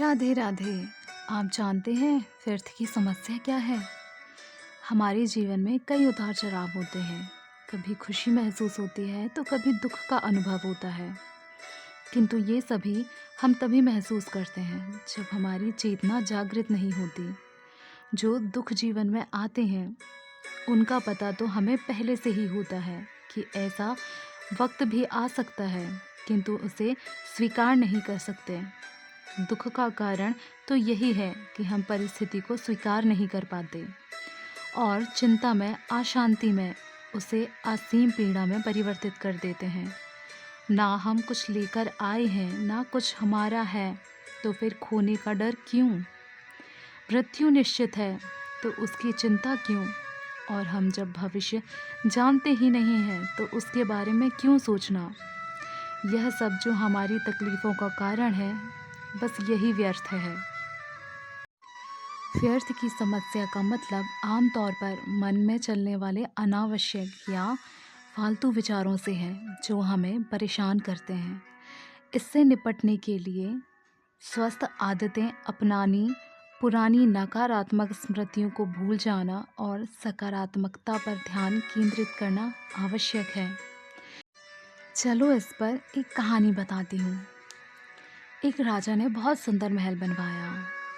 राधे राधे। आप जानते हैं व्यर्थ की समस्या क्या है? हमारे जीवन में कई उतार चढ़ाव होते हैं। कभी खुशी महसूस होती है तो कभी दुख का अनुभव होता है। किंतु ये सभी हम तभी महसूस करते हैं जब हमारी चेतना जागृत नहीं होती। जो दुख जीवन में आते हैं उनका पता तो हमें पहले से ही होता है कि ऐसा वक्त भी आ सकता है, किंतु उसे स्वीकार नहीं कर सकते। दुख का कारण तो यही है कि हम परिस्थिति को स्वीकार नहीं कर पाते और चिंता में, अशांति में उसे असीम पीड़ा में परिवर्तित कर देते हैं। ना हम कुछ लेकर आए हैं, ना कुछ हमारा है, तो फिर खोने का डर क्यों? मृत्यु निश्चित है तो उसकी चिंता क्यों? और हम जब भविष्य जानते ही नहीं हैं तो उसके बारे में क्यों सोचना? यह सब जो हमारी तकलीफ़ों का कारण है, बस यही व्यर्थ है। व्यर्थ की समस्या का मतलब आमतौर पर मन में चलने वाले अनावश्यक या फालतू विचारों से है जो हमें परेशान करते हैं। इससे निपटने के लिए स्वस्थ आदतें अपनानी, पुरानी नकारात्मक स्मृतियों को भूल जाना और सकारात्मकता पर ध्यान केंद्रित करना आवश्यक है। चलो इस पर एक कहानी बताती हूँ। एक राजा ने बहुत सुंदर महल बनवाया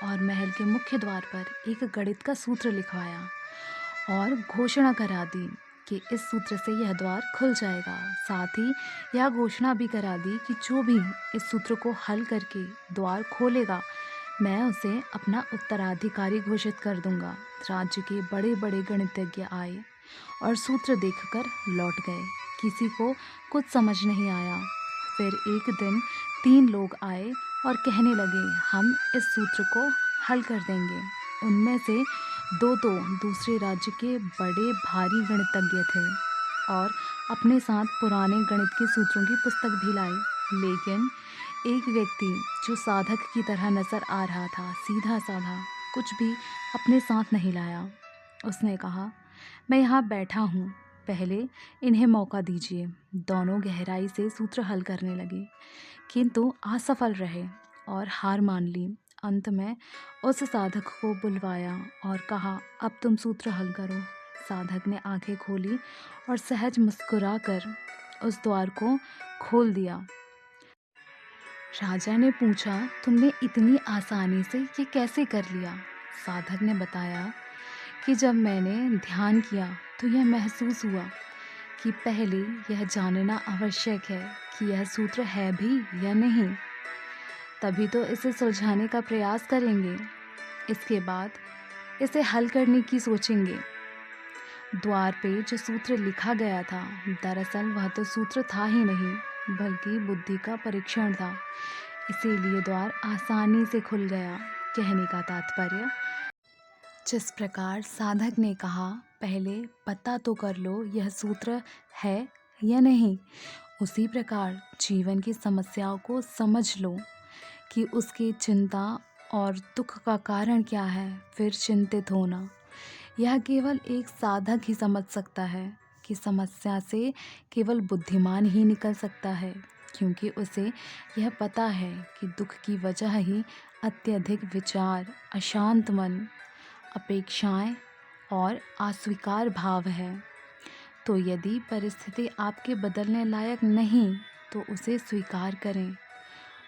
और महल के मुख्य द्वार पर एक गणित का सूत्र लिखवाया और घोषणा करा दी कि इस सूत्र से यह द्वार खुल जाएगा। साथ ही यह घोषणा भी करा दी कि जो भी इस सूत्र को हल करके द्वार खोलेगा, मैं उसे अपना उत्तराधिकारी घोषित कर दूंगा। राज्य के बड़े बड़े गणितज्ञ आए और सूत्र देखकर लौट गए। किसी को कुछ समझ नहीं आया। फिर एक दिन 3 लोग आए और कहने लगे, हम इस सूत्र को हल कर देंगे। उनमें से 2 तो दूसरे राज्य के बड़े भारी गणितज्ञ थे और अपने साथ पुराने गणित के सूत्रों की पुस्तक भी लाए। लेकिन एक व्यक्ति जो साधक की तरह नजर आ रहा था, सीधा साधा, कुछ भी अपने साथ नहीं लाया। उसने कहा, मैं यहाँ बैठा हूँ, पहले इन्हें मौका दीजिए। दोनों गहराई से सूत्र हल करने लगे, किंतु असफल रहे और हार मान ली। अंत में उस साधक को बुलवाया और कहा, अब तुम सूत्र हल करो। साधक ने आंखें खोली और सहज मुस्कुराकर उस द्वार को खोल दिया। राजा ने पूछा, तुमने इतनी आसानी से ये कैसे कर लिया? साधक ने बताया कि जब मैंने ध्यान किया तो यह महसूस हुआ कि पहले यह जानना आवश्यक है कि यह सूत्र है भी या नहीं, तभी तो इसे सुलझाने का प्रयास करेंगे। इसके बाद इसे हल करने की सोचेंगे। द्वार पे जो सूत्र लिखा गया था, दरअसल वह तो सूत्र था ही नहीं, बल्कि बुद्धि का परीक्षण था। इसीलिए द्वार आसानी से खुल गया। कहने का तात्पर्य, जिस प्रकार साधक ने कहा, पहले पता तो कर लो यह सूत्र है या नहीं, उसी प्रकार जीवन की समस्याओं को समझ लो कि उसकी चिंता और दुख का कारण क्या है, फिर चिंतित होना। यह केवल एक साधक ही समझ सकता है कि समस्या से केवल बुद्धिमान ही निकल सकता है, क्योंकि उसे यह पता है कि दुख की वजह ही अत्यधिक विचार, अशांत मन, अपेक्षाएं और अस्वीकार भाव है। तो यदि परिस्थिति आपके बदलने लायक नहीं तो उसे स्वीकार करें,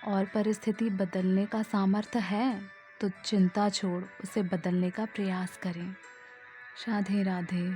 और परिस्थिति बदलने का सामर्थ्य है तो चिंता छोड़ उसे बदलने का प्रयास करें। राधे राधे।